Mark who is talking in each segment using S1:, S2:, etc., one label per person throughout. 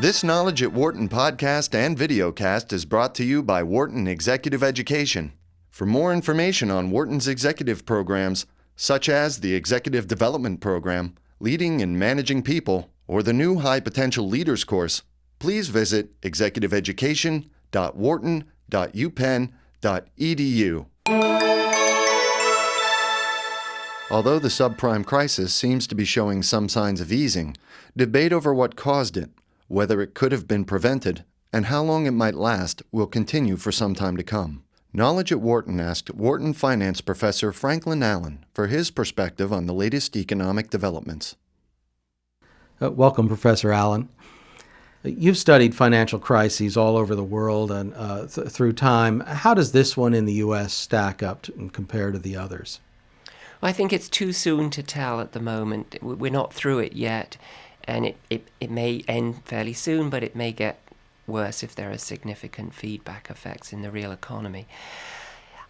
S1: This Knowledge at Wharton podcast and videocast is brought to you by Wharton Executive Education. For more information on Wharton's executive programs, such as the Executive Development Program, Leading and Managing People, or the new High Potential Leaders course, please visit executiveeducation.wharton.upenn.edu. Although the subprime crisis seems to be showing some signs of easing, debate over what caused it, whether it could have been prevented, and how long it might last will continue for some time to come. Knowledge at Wharton asked Wharton finance professor Franklin Allen for his perspective on the latest economic developments.
S2: Welcome, Professor Allen. You've studied financial crises all over the world and through time. How does this one in the U.S. stack up and compare to the others?
S3: I think it's too soon to tell at the moment. We're not through it yet, and it may end fairly soon, but it may get worse if there are significant feedback effects in the real economy.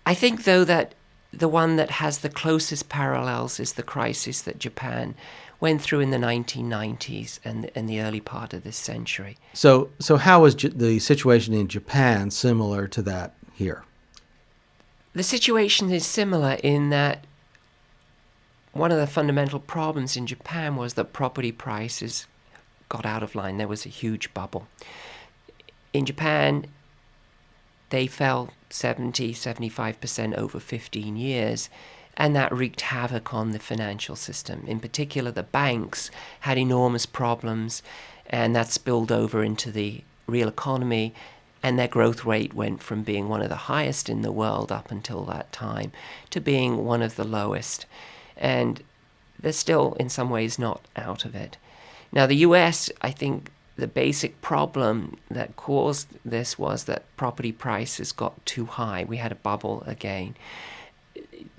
S3: I think, though, that the one that has the closest parallels is the crisis that Japan went through in the 1990s and the early part of this century.
S2: So how is the situation in Japan similar to that here?
S3: The situation is similar in that one of the fundamental problems in Japan was that property prices got out of line. There was a huge bubble. In Japan, they fell 75% over 15 years, and that wreaked havoc on the financial system. In particular, the banks had enormous problems, and that spilled over into the real economy, and their growth rate went from being one of the highest in the world up until that time to being one of the lowest. And they're still, in some ways, not out of it. Now, the US, I think the basic problem that caused this was that property prices got too high. We had a bubble again.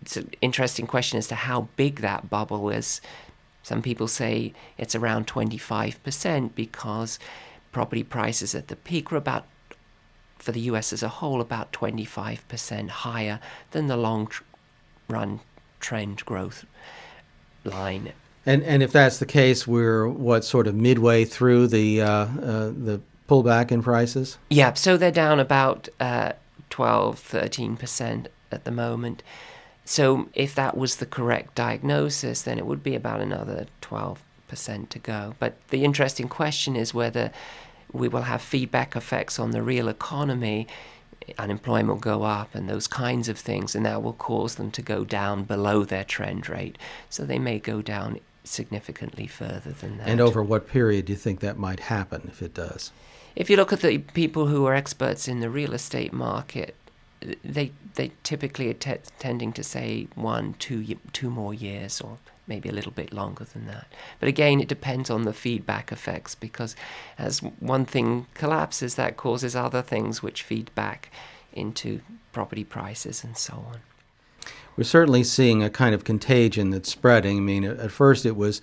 S3: It's an interesting question as to how big that bubble is. Some people say it's around 25% because property prices at the peak were about, for the US as a whole, about 25% higher than the long-run trend growth line.
S2: And if that's the case, we're sort of midway through the pullback in prices?
S3: Yeah, so they're down about 12-13% at the moment. So if that was the correct diagnosis, then it would be about another 12% to go. But the interesting question is whether we will have feedback effects on the real economy. Unemployment will go up and those kinds of things, and that will cause them to go down below their trend rate. So they may go down significantly further than that.
S2: And over what period do you think that might happen if it does?
S3: If you look at the people who are experts in the real estate market, they typically are tending to say 1-2 more years, or maybe a little bit longer than that. But again, it depends on the feedback effects, because as one thing collapses, that causes other things which feed back into property prices and so on.
S2: We're certainly seeing a kind of contagion that's spreading. I mean, at first it was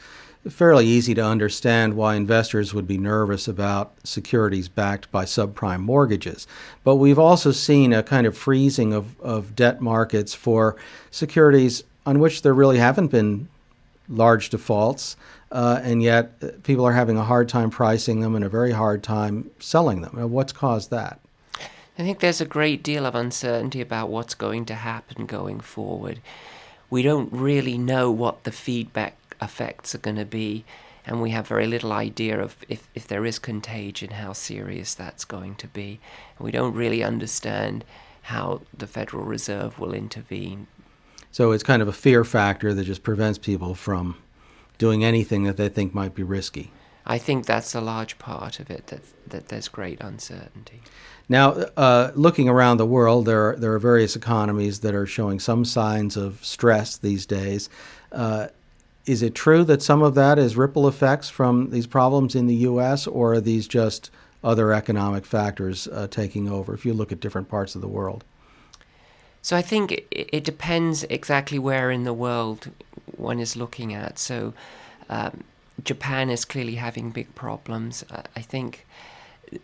S2: fairly easy to understand why investors would be nervous about securities backed by subprime mortgages. But we've also seen a kind of freezing of debt markets for securities on which there really haven't been large defaults, and yet people are having a hard time pricing them and a very hard time selling them. What's caused that?
S3: I think there's a great deal of uncertainty about what's going to happen going forward. We don't really know what the feedback effects are going to be, and we have very little idea of if there is contagion, how serious that's going to be. And we don't really understand how the Federal Reserve will intervene.
S2: So it's kind of a fear factor that just prevents people from doing anything that they think might be risky.
S3: I think that's a large part of it, that there's great uncertainty.
S2: Now, looking around the world, there are various economies that are showing some signs of stress these days. Is it true that some of that is ripple effects from these problems in the U.S., or are these just other economic factors taking over if you look at different parts of the world?
S3: So I think it depends exactly where in the world one is looking at. So Japan is clearly having big problems. I think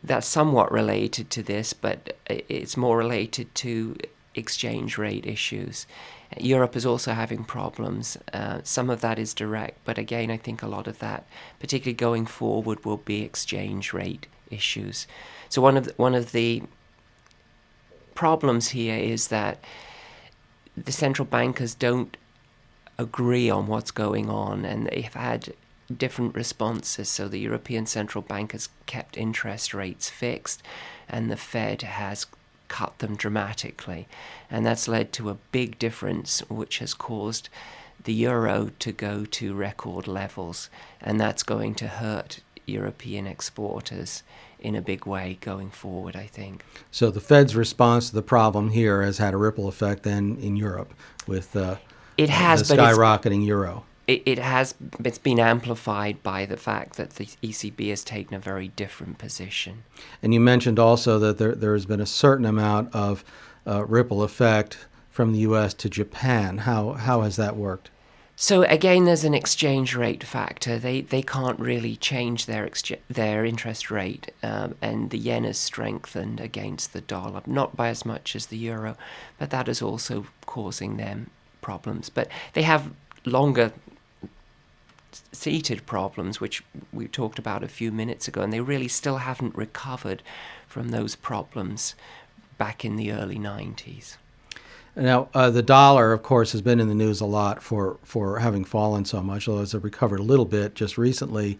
S3: that's somewhat related to this, but it's more related to exchange rate issues. Europe is also having problems. Some of that is direct, but again, I think a lot of that, particularly going forward, will be exchange rate issues. So one of the problems here is that the central bankers don't agree on what's going on, and they've had different responses. So the European Central Bank has kept interest rates fixed, and the Fed has cut them dramatically, and that's led to a big difference, which has caused the euro to go to record levels, and that's going to hurt European exporters in a big way going forward, I think.
S2: So the Fed's response to the problem here has had a ripple effect then in Europe with
S3: it has,
S2: the skyrocketing euro.
S3: It's been amplified by the fact that the ECB has taken a very different position.
S2: And you mentioned also that there has been a certain amount of ripple effect from the U.S. to Japan. How has that worked?
S3: So again, there's an exchange rate factor. They can't really change their interest rate, and the yen has strengthened against the dollar, not by as much as the euro, but that is also causing them problems. But they have longer seated problems, which we talked about a few minutes ago, and they really still haven't recovered from those problems back in the early 90s.
S2: Now, the dollar, of course, has been in the news a lot for having fallen so much, although it's recovered a little bit just recently.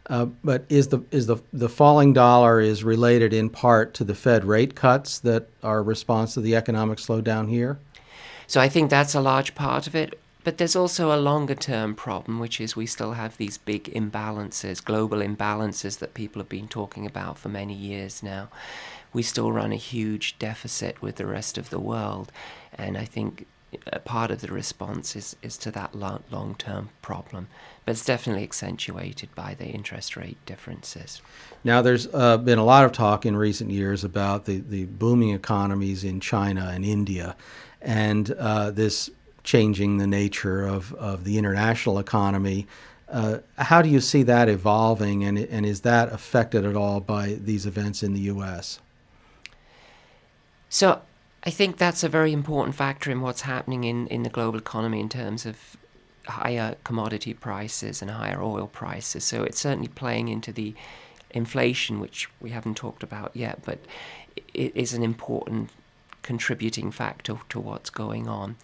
S2: But is the falling dollar is related in part to the Fed rate cuts that are a response to the economic slowdown here?
S3: So I think that's a large part of it. But there's also a longer-term problem, which is we still have these big imbalances, global imbalances that people have been talking about for many years now. We still run a huge deficit with the rest of the world, and I think a part of the response is to that long-term problem. But it's definitely accentuated by the interest rate differences.
S2: Now, there's been a lot of talk in recent years about the booming economies in China and India, and this changing the nature of the international economy. How do you see that evolving, and is that affected at all by these events in the U.S.?
S3: So I think that's a very important factor in what's happening in the global economy in terms of higher commodity prices and higher oil prices. So it's certainly playing into the inflation, which we haven't talked about yet, but it is an important contributing factor to what's going on.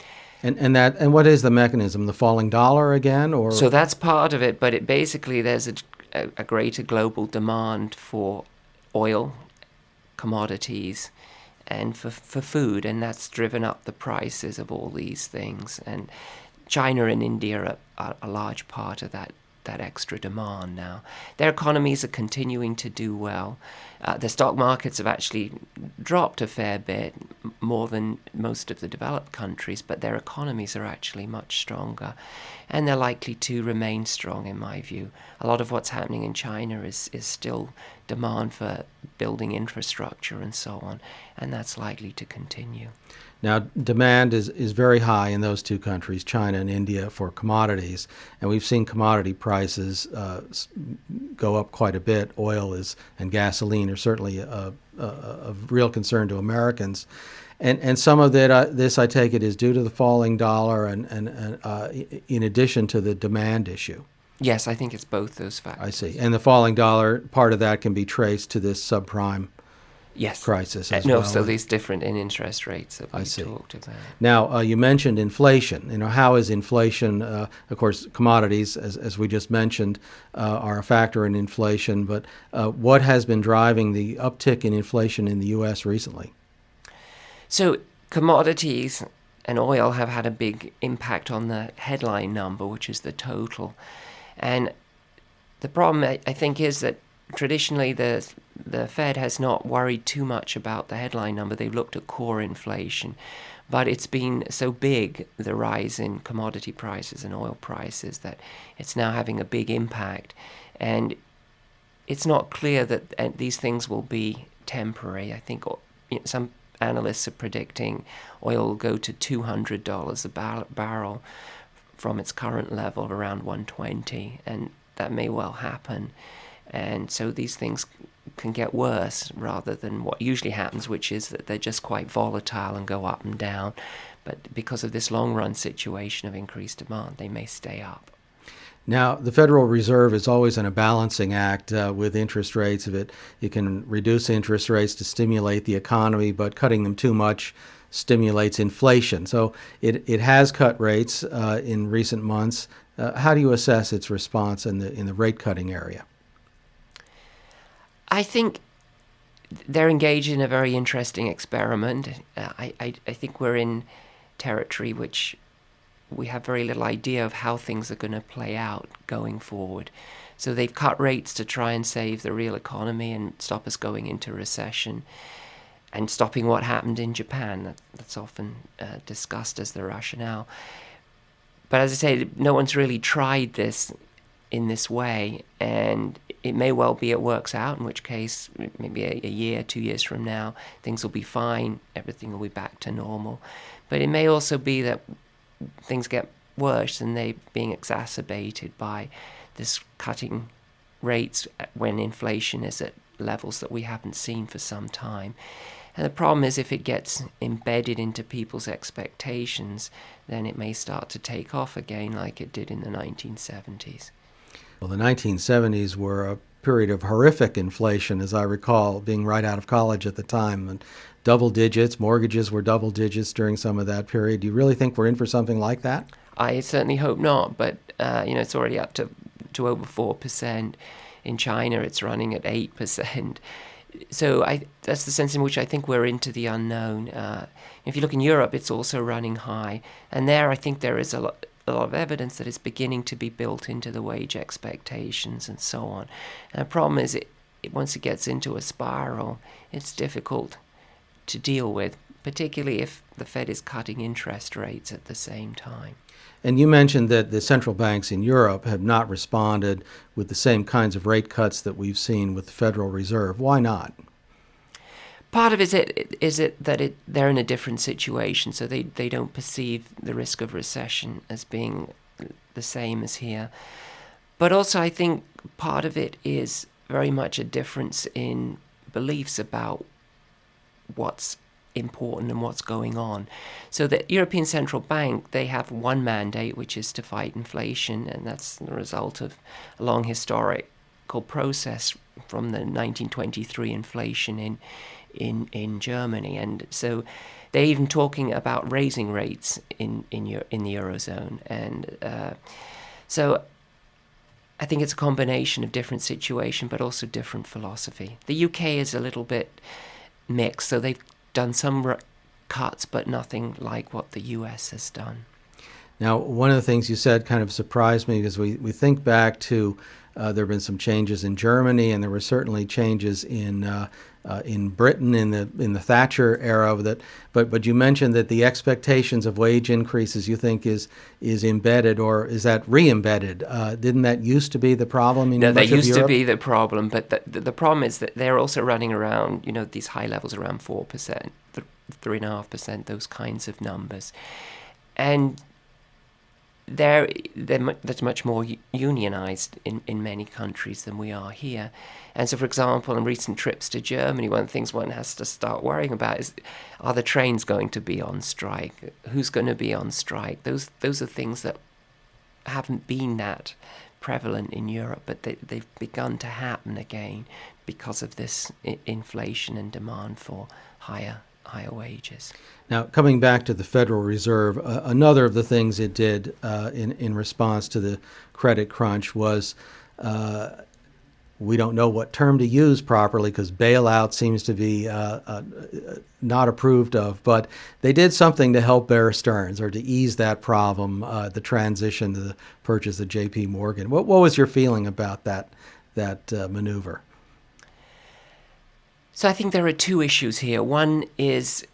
S2: And what is the mechanism? The falling dollar again, or
S3: so that's part of it. But it basically there's a greater global demand for oil, commodities, and for food, and that's driven up the prices of all these things. And China and India are a large part of that extra demand now. Their economies are continuing to do well. The stock markets have actually dropped a fair bit, more than most of the developed countries, but their economies are actually much stronger, and they're likely to remain strong, in my view. A lot of what's happening in China is still demand for building infrastructure and so on, and that's likely to continue.
S2: Now, demand is very high in those two countries, China and India, for commodities, and we've seen commodity prices go up quite a bit. Oil and gasoline are certainly a real concern to Americans, and some of this, I take it, is due to the falling dollar, and in addition to the demand issue.
S3: Yes, I think it's both those factors.
S2: I see, and the falling dollar, part of that can be traced to this subprime.
S3: Yes.
S2: Crisis as
S3: no,
S2: well.
S3: so these different in interest rates that we
S2: see.
S3: talked about.
S2: Now, you mentioned inflation. How is inflation? Of course, commodities, as we just mentioned, are a factor in inflation. But what has been driving the uptick in inflation in the U.S. recently?
S3: So commodities and oil have had a big impact on the headline number, which is the total. And the problem, I think, is that traditionally the Fed has not worried too much about the headline number. They've looked at core inflation, but it's been so big, the rise in commodity prices and oil prices, that it's now having a big impact. And it's not clear that these things will be temporary. I think some analysts are predicting oil will go to $200 a barrel from its current level of around $120, and that may well happen. And so these things can get worse rather than what usually happens, which is that they're just quite volatile and go up and down. But because of this long-run situation of increased demand, they may stay up.
S2: Now, the Federal Reserve is always in a balancing act with interest rates. It can reduce interest rates to stimulate the economy, but cutting them too much stimulates inflation. So it has cut rates in recent months. How do you assess its response in the rate cutting area?
S3: I think they're engaged in a very interesting experiment. I think we're in territory which we have very little idea of how things are going to play out going forward. So they've cut rates to try and save the real economy and stop us going into recession, and stopping what happened in Japan. That's often discussed as the rationale. But as I say, no one's really tried this in this way, and it may well be it works out, in which case maybe a year, 2 years from now, things will be fine, everything will be back to normal. But it may also be that things get worse and they're being exacerbated by this cutting rates when inflation is at levels that we haven't seen for some time. And the problem is, if it gets embedded into people's expectations, then it may start to take off again like it did in the 1970s.
S2: Well, the 1970s were a period of horrific inflation, as I recall, being right out of college at the time. And double digits, mortgages were double digits during some of that period. Do you really think we're in for something like that?
S3: I certainly hope not, but it's already up to over 4%. In China, it's running at 8%. So that's the sense in which I think we're into the unknown. If you look in Europe, it's also running high. And there, I think there is a lot of evidence that is beginning to be built into the wage expectations and so on. And the problem is, once it gets into a spiral, it's difficult to deal with, particularly if the Fed is cutting interest rates at the same time.
S2: And you mentioned that the central banks in Europe have not responded with the same kinds of rate cuts that we've seen with the Federal Reserve. Why not?
S3: Part of it is that they're in a different situation, so they don't perceive the risk of recession as being the same as here. But also, I think part of it is very much a difference in beliefs about what's important and what's going on. So the European Central Bank, they have one mandate, which is to fight inflation, and that's the result of a long historical process from the 1923 inflation in Germany. And so they're even talking about raising rates in the Eurozone. And so I think it's a combination of different situation, but also different philosophy. The UK is a little bit mixed, so they've done some cuts, but nothing like what the US has done.
S2: Now, one of the things you said kind of surprised me, because we think back to there have been some changes in Germany, and there were certainly changes in Britain in the Thatcher era. But you mentioned that the expectations of wage increases you think is embedded, or is that re-embedded? Didn't that used to be the problem in much of Europe?
S3: No, that used to be the problem, but the problem is that they're also running around, these high levels around 4%, 3.5%, those kinds of numbers. And that's much more unionized in many countries than we are here. And so, for example, in recent trips to Germany, one of the things one has to start worrying about is, are the trains going to be on strike? Who's going to be on strike? Those are things that haven't been that prevalent in Europe, but they've begun to happen again because of this inflation and demand for higher wages.
S2: Now, coming back to the Federal Reserve, another of the things it did in response to the credit crunch was, we don't know what term to use properly because bailout seems to be not approved of, but they did something to help Bear Stearns or to ease that problem, the transition to the purchase of J.P. Morgan. What was your feeling about that maneuver?
S3: So I think there are two issues here. One is,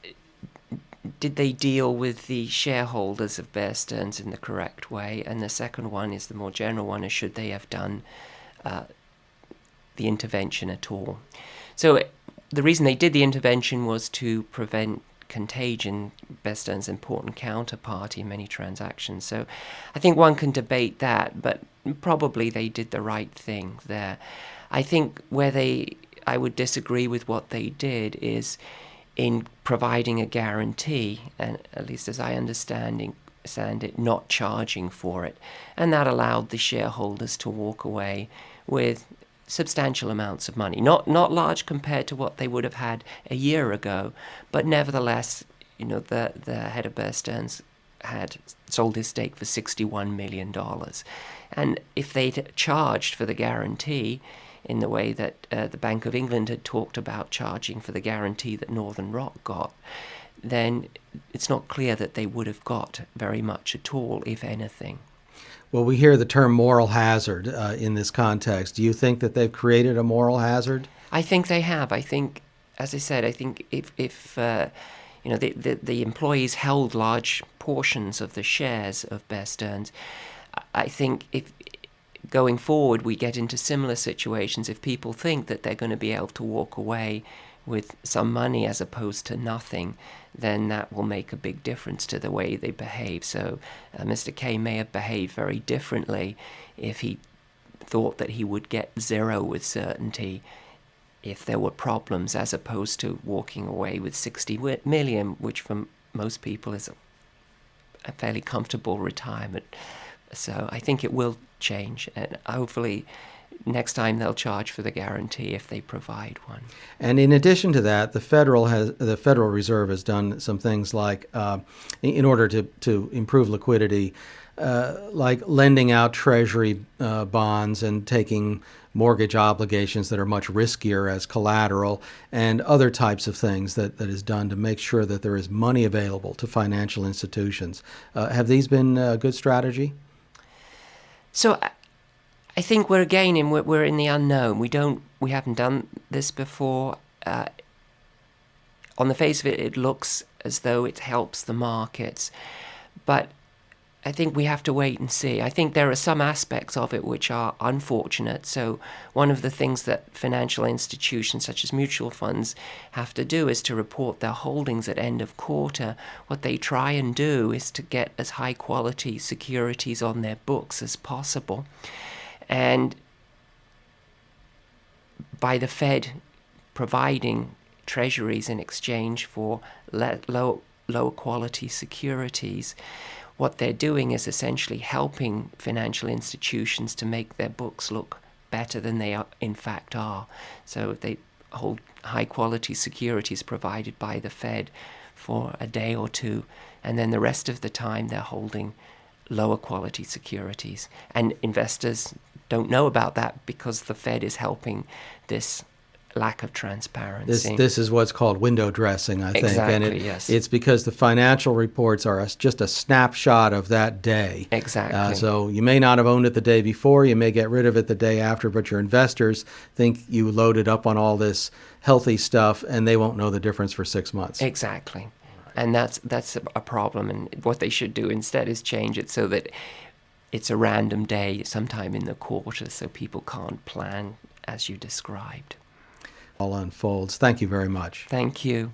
S3: did they deal with the shareholders of Bear Stearns in the correct way? And the second one is the more general one, is should they have done the intervention at all? So the reason they did the intervention was to prevent contagion, Bear Stearns' important counterparty in many transactions. So I think one can debate that, but probably they did the right thing there. I think where they I would disagree with what they did is in providing a guarantee, and at least as I understand it, not charging for it. And that allowed the shareholders to walk away with substantial amounts of money. Not large compared to what they would have had a year ago, but nevertheless, the head of Bear Stearns had sold his stake for $61 million. And if they'd charged for the guarantee in the way that the Bank of England had talked about charging for the guarantee that Northern Rock got, then it's not clear that they would have got very much at all, if anything.
S2: Well, we hear the term moral hazard in this context. Do you think that they've created a moral hazard?
S3: I think they have. I think, as I said, I think if the employees held large portions of the shares of Bear Stearns, I think if going forward we get into similar situations, if people think that they're going to be able to walk away with some money as opposed to nothing, then that will make a big difference to the way they behave. So Mr. K may have behaved very differently if he thought that he would get zero with certainty if there were problems, as opposed to walking away with 60 million, which for most people is a fairly comfortable retirement. So I think it will change, and hopefully next time they'll charge for the guarantee if they provide one.
S2: And in addition to that, the Federal Reserve has done some things like, in order to improve liquidity, like lending out Treasury bonds and taking mortgage obligations that are much riskier as collateral, and other types of things that is done to make sure that there is money available to financial institutions. Have these been a good strategy?
S3: So I think we're in the unknown. We haven't done this before. On the face of it, it looks as though it helps the markets, but I think we have to wait and see. I think there are some aspects of it which are unfortunate. So one of the things that financial institutions such as mutual funds have to do is to report their holdings at end of quarter. What they try and do is to get as high quality securities on their books as possible. And by the Fed providing treasuries in exchange for lower quality securities, what they're doing is essentially helping financial institutions to make their books look better than they in fact are. So they hold high quality securities provided by the Fed for a day or two, and then the rest of the time they're holding lower quality securities. And investors don't know about that because the Fed is helping this lack of transparency.
S2: This is what's called window dressing, I think.
S3: Exactly,
S2: and
S3: yes.
S2: It's because the financial reports are just a snapshot of that day.
S3: Exactly.
S2: So you may not have owned it the day before, you may get rid of it the day after, but your investors think you loaded up on all this healthy stuff, and they won't know the difference for 6 months.
S3: Exactly. And that's a problem. And what they should do instead is change it so that it's a random day sometime in the quarter, so people can't plan as you described.
S2: All unfolds. Thank you very much.
S3: Thank you.